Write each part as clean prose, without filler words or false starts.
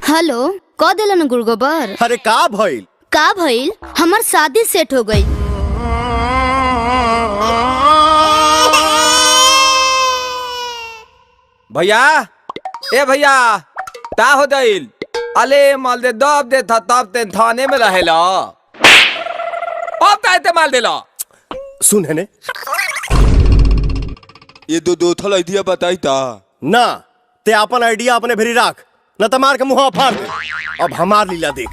Hello क दिलन गुड़गोबर। अरे का भइल हमार शादी सेट हो गई। भैया ए भैया ता हो दिल अले माल दे दब दे था तब ते थाने में रहेला अब ताते माल देला सुन है ने ये दो थल आइडिया बताई ता ना ते अपन आइडिया अपने भेरी राख न त मार के मुंह फाड़ दे। अब हमार लीला देख।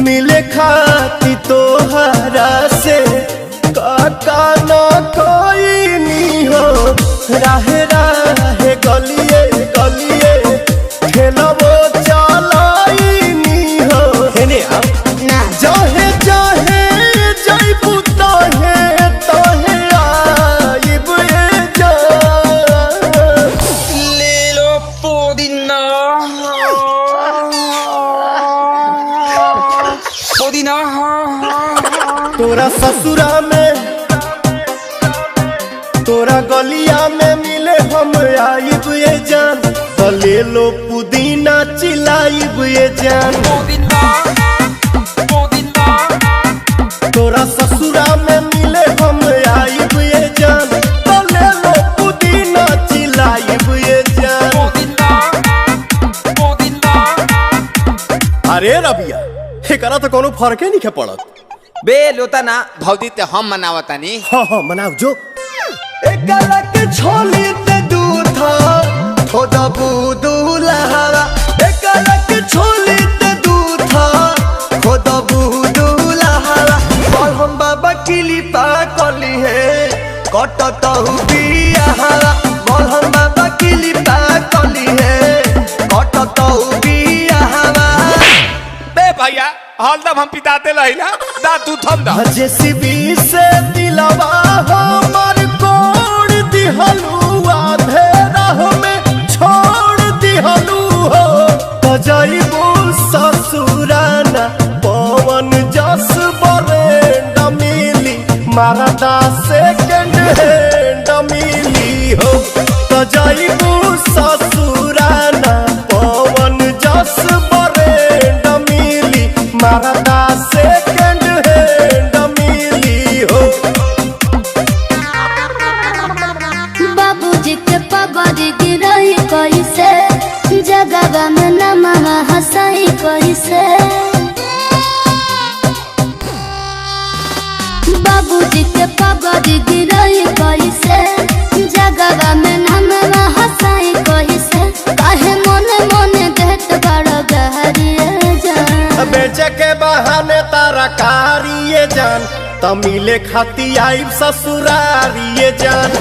मिले खाती तोहरा से काका न कोई नी हो राहे राहे गलिए गलिए खेलबो चलाई नी हो हेने आ ना जहे जहे जइबू तहे तहे आइब ए जा ले लो पुदीना पुदीना तोरा ससुरा में तोरा गलिया में मिले हम आइब ये जान तो ले लो पुदीना चिलाइब ये जान। पुदीना पुदीना तोरा ससुरा में मिले हम आइब ये जान तो ले लो पुदीना चिलाइब ये जान। पुदीना पुदीना अरे रबिया एकरा तो कोनो फर्के नहीं पड़त। बे लोता ना भौजी ते हम मनावतानी। हाँ मनाओ जो एकरा के छोली ते दूध थोड़ा बुदुलहरा एकरा के छोली ते दूध थोड़ा बुदुलहरा बोल हम बाबा किली पा कली है कटतहु बियाहरा बोल हम बाबा किली पा कली है कटतहु बियाहरा। बे भैया हरदम हम पिताते रहिला दा तू थम दा जेसीबी से दिलवा हमर कोड़ दिहलू आधेरा में छोड़ दिहलू हो बजाइबू ससुराना पवन जस बरेंड मिली मारदा सेकंड हैंड मिली हो बजाइबू ससुराना पवन जस बरेंड मिली मारदा सेकंड हैंड मिली हो। बाबूजी के पगड़ी गिरही कैसे जगह में नमः हंसाई कैसे। बाबूजी के पगड़ी गिरही कैसे जगह में नमः हंसाई कैसे। काहे मोने मोने देत बड़ गहरिए जान बेचे के बहाने तारा कारिए जान तमिले खाती आइब ससुरारिए जान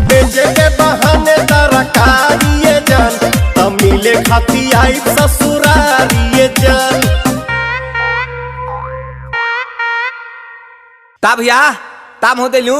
बेचे के बहाने तारा कारिए जान तमिले खाती आइब ससुरारिए जान। ता भैया ताम हो देलू